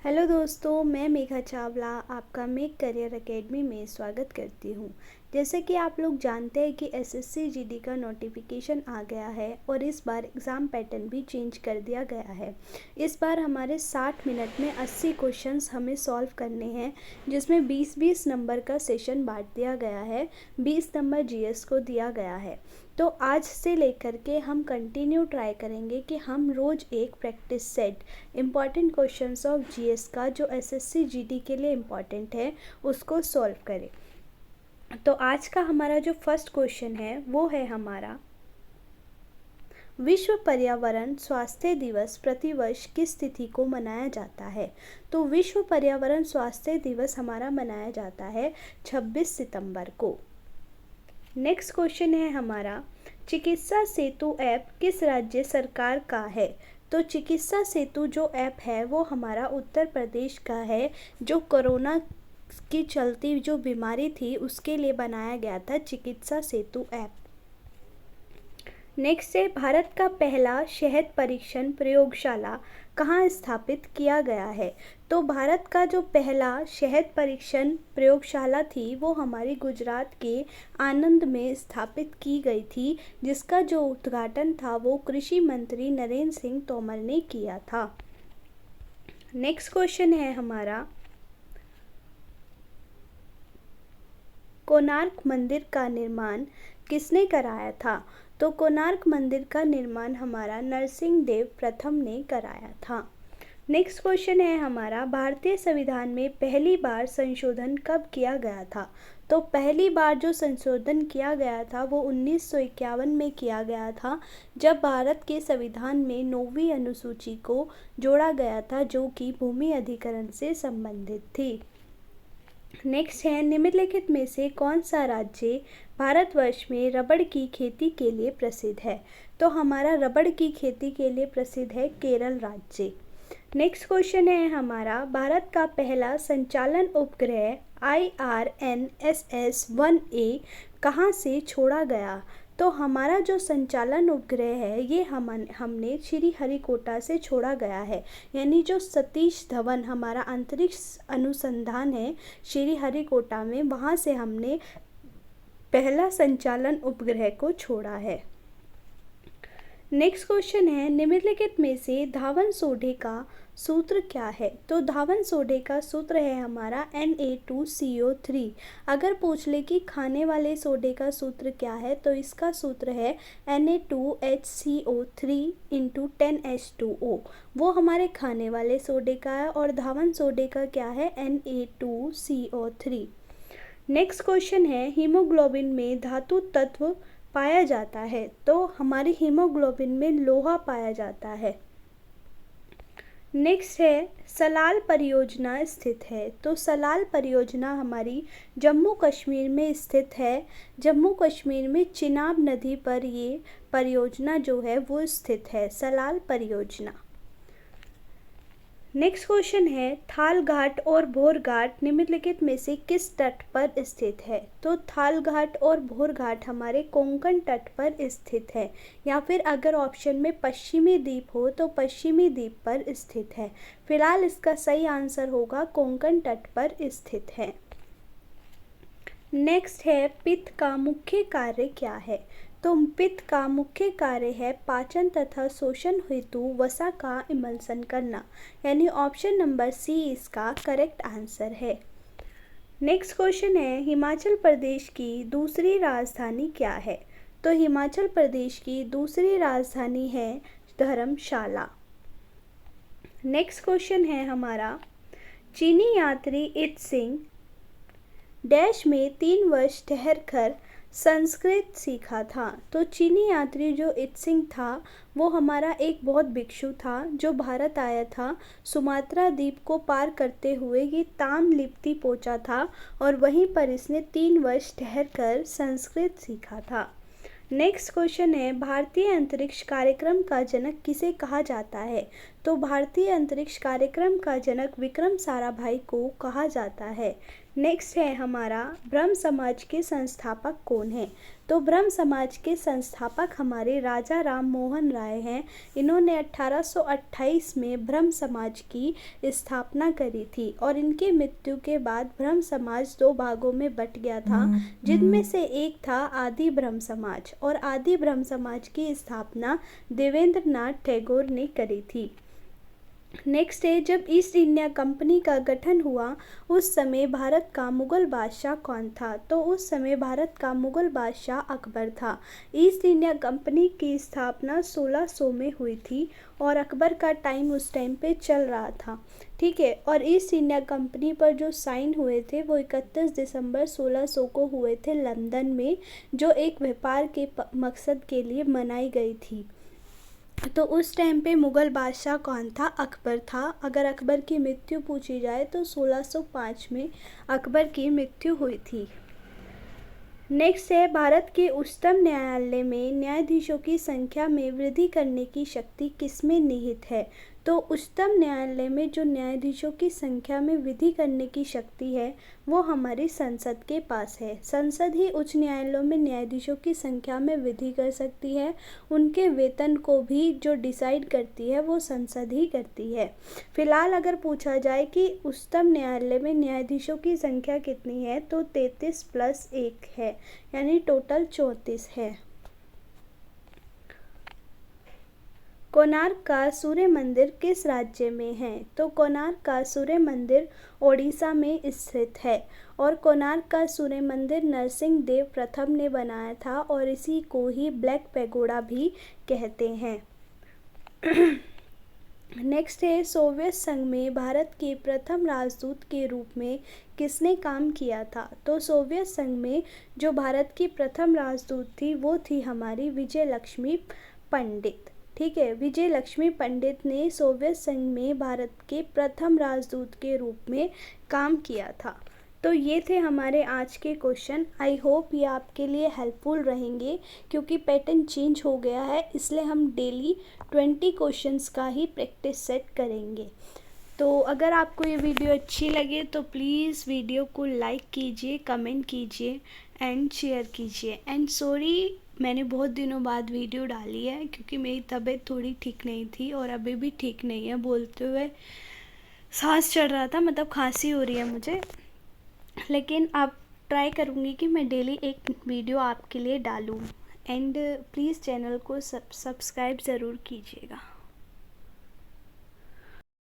Hello दोस्तों, मैं मेघा चावला आपका मेक करियर एकेडमी में स्वागत करती हूँ। जैसे कि आप लोग जानते हैं कि एसएससी जीडी का नोटिफिकेशन आ गया है और इस बार एग्ज़ाम पैटर्न भी चेंज कर दिया गया है। इस बार हमारे 60 मिनट में 80 क्वेश्चंस हमें सॉल्व करने हैं, जिसमें 20-20 नंबर का सेशन बांट दिया गया है। 20 नंबर जीएस को दिया गया है। तो आज से लेकर के हम कंटिन्यू ट्राई करेंगे कि हम रोज़ एक practice set important questions of GS का जो एसएससी जीडी के लिए इम्पॉर्टेंट है उसको सॉल्व करें। तो आज का हमारा जो फर्स्ट क्वेश्चन है वो है हमारा, विश्व पर्यावरण स्वास्थ्य दिवस प्रतिवर्ष किस तिथि को मनाया जाता है। तो विश्व पर्यावरण स्वास्थ्य दिवस हमारा मनाया जाता है 26 सितंबर को। नेक्स्ट क्वेश्चन है हमारा, चिकित्सा सेतु ऐप किस राज्य सरकार का है। तो चिकित्सा सेतु जो ऐप है वो हमारा उत्तर प्रदेश का है, जो कोरोना की चलती जो बीमारी थी उसके लिए बनाया गया था चिकित्सा सेतु ऐप। नेक्स्ट है, भारत का पहला शहद परीक्षण प्रयोगशाला कहाँ स्थापित किया गया है। तो भारत का जो पहला शहद परीक्षण प्रयोगशाला थी वो हमारी गुजरात के आनंद में स्थापित की गई थी, जिसका जो उद्घाटन था वो कृषि मंत्री नरेंद्र सिंह तोमर ने किया था। नेक्स्ट क्वेश्चन है हमारा, कोणार्क मंदिर का निर्माण किसने कराया था। तो कोणार्क मंदिर का निर्माण हमारा नरसिंह देव प्रथम ने कराया था। नेक्स्ट क्वेश्चन है हमारा, भारतीय संविधान में पहली बार संशोधन कब किया गया था। तो पहली बार जो संशोधन किया गया था वो 1951 में किया गया था, जब भारत के संविधान में 9वीं अनुसूची को जोड़ा गया था, जो कि भूमि अधिग्रहण से संबंधित थी। नेक्स्ट है, निम्नलिखित में से कौन सा राज्य भारतवर्ष में रबड़ की खेती के लिए प्रसिद्ध है। तो हमारा रबड़ की खेती के लिए प्रसिद्ध है केरल राज्य। नेक्स्ट क्वेश्चन है हमारा, भारत का पहला संचालन उपग्रह IRNSS-1A कहाँ से छोड़ा गया। तो हमारा जो संचालन उपग्रह है ये हमने श्रीहरिकोटा से छोड़ा गया है, यानी जो सतीश धवन हमारा अंतरिक्ष अनुसंधान है श्रीहरिकोटा में, वहाँ से हमने पहला संचालन उपग्रह को छोड़ा है। नेक्स्ट क्वेश्चन है, निम्नलिखित में से धावन सोडे का सूत्र क्या है। तो धावन सोडे का सूत्र है हमारा Na2CO3। अगर पूछ ले कि खाने वाले सोडे का सूत्र क्या है, तो इसका सूत्र है Na2HCO3 × 10H2O। वो हमारे खाने वाले सोडे का है, और धावन सोडे का क्या है, Na2CO3। नेक्स्ट क्वेश्चन है, हीमोग्लोबिन में धातु तत्व पाया जाता है। तो हमारी हीमोग्लोबिन में लोहा पाया जाता है। नेक्स्ट है, सलाल परियोजना स्थित है। तो सलाल परियोजना हमारी जम्मू कश्मीर में स्थित है। जम्मू कश्मीर में चिनाब नदी पर ये परियोजना जो है वो स्थित है, सलाल परियोजना। नेक्स्ट क्वेश्चन है, थाल घाट और भोर घाट निम्नलिखित में से किस तट पर स्थित है। तो थाल घाट और भोर घाट हमारे कोंकण तट पर स्थित है, या फिर अगर ऑप्शन में पश्चिमी द्वीप हो तो पश्चिमी द्वीप पर स्थित है। फिलहाल इसका सही आंसर होगा कोंकण तट पर स्थित है। नेक्स्ट है, पित्त का मुख्य कार्य क्या है। तो पित्त का मुख्य कार्य है पाचन तथा शोषण हेतु वसा का इमल्सन करना, यानी ऑप्शन नंबर सी इसका करेक्ट आंसर है। नेक्स्ट क्वेश्चन है, हिमाचल प्रदेश की दूसरी राजधानी क्या है। तो हिमाचल प्रदेश की दूसरी राजधानी है धर्मशाला। नेक्स्ट क्वेश्चन है हमारा, चीनी यात्री इत्सिंग डैश में 3 वर्ष ठहरकर संस्कृत सीखा था। तो चीनी यात्री जो इत्सिंग था वो हमारा एक बहुत भिक्षु था, जो भारत आया था, सुमात्रा द्वीप को पार करते हुए ये ताम लिप्ति पहुंचा था, और वहीं पर इसने 3 वर्ष ठहरकर संस्कृत सीखा था। नेक्स्ट क्वेश्चन है, भारतीय अंतरिक्ष कार्यक्रम का जनक किसे कहा जाता है। तो भारतीय अंतरिक्ष कार्यक्रम का जनक विक्रम साराभाई को कहा जाता है। नेक्स्ट है हमारा, ब्रह्म समाज के संस्थापक कौन है। तो ब्रह्म समाज के संस्थापक हमारे राजा राम मोहन राय हैं। इन्होंने 1828 में ब्रह्म समाज की स्थापना करी थी और इनकी मृत्यु के बाद ब्रह्म समाज 2 भागों में बट गया था, जिनमें से एक था आदि ब्रह्म समाज, और आदि ब्रह्म समाज की स्थापना देवेंद्रनाथ टैगोर ने करी थी। नेक्स्ट है, जब ईस्ट इंडिया कंपनी का गठन हुआ उस समय भारत का मुगल बादशाह कौन था? तो उस समय भारत का मुगल बादशाह अकबर था। ईस्ट इंडिया कंपनी की स्थापना 1600 में हुई थी और अकबर का टाइम उस टाइम पे चल रहा था, ठीक है। और ईस्ट इंडिया कंपनी पर जो साइन हुए थे वो 31 दिसंबर 1600 को हुए थे लंदन में, जो एक व्यापार के मकसद के लिए मनाई गई थी। तो उस टाइम पे मुग़ल बादशाह कौन था? अकबर था। अगर अकबर की मृत्यु पूछी जाए तो 1605 में अकबर की मृत्यु हुई थी। नेक्स्ट है, भारत के उच्चतम न्यायालय में न्यायाधीशों की संख्या में वृद्धि करने की शक्ति किसमें निहित है? तो उच्चतम न्यायालय में जो न्यायाधीशों की संख्या में वृद्धि करने की शक्ति है वो हमारी संसद के पास है। संसद ही उच्च न्यायालयों में न्यायाधीशों की संख्या में वृद्धि कर सकती है। उनके वेतन को भी जो डिसाइड करती है वो संसद ही करती है। फिलहाल अगर पूछा जाए कि उच्चतम न्यायालय में न्यायाधीशों की संख्या कितनी है तो 33 + 1 है, यानी टोटल 34 है। कोणार्क का सूर्य मंदिर किस राज्य में है? तो कोणार्क का सूर्य मंदिर ओडिशा में स्थित है और कोणार्क का सूर्य मंदिर नरसिंह देव प्रथम ने बनाया था और इसी को ही ब्लैक पैगोडा भी कहते हैं। नेक्स्ट है, सोवियत संघ में भारत के प्रथम राजदूत के रूप में किसने काम किया था? तो सोवियत संघ में जो भारत की प्रथम राजदूत थी वो थी हमारी विजय लक्ष्मी पंडित, ठीक है। विजय लक्ष्मी पंडित ने सोवियत संघ में भारत के प्रथम राजदूत के रूप में काम किया था। तो ये थे हमारे आज के क्वेश्चन। आई होप ये आपके लिए हेल्पफुल रहेंगे, क्योंकि पैटर्न चेंज हो गया है, इसलिए हम डेली 20 क्वेश्चंस का ही प्रैक्टिस सेट करेंगे। तो अगर आपको ये वीडियो अच्छी लगे तो प्लीज़ वीडियो को लाइक कीजिए, कमेंट कीजिए एंड शेयर कीजिए। एंड सॉरी, मैंने बहुत दिनों बाद वीडियो डाली है क्योंकि मेरी तबीयत थोड़ी ठीक नहीं थी और अभी भी ठीक नहीं है। बोलते हुए सांस चढ़ रहा था, मतलब खांसी हो रही है मुझे, लेकिन अब ट्राई करूँगी कि मैं डेली एक वीडियो आपके लिए डालूँ। एंड प्लीज़ चैनल को सब्सक्राइब ज़रूर कीजिएगा।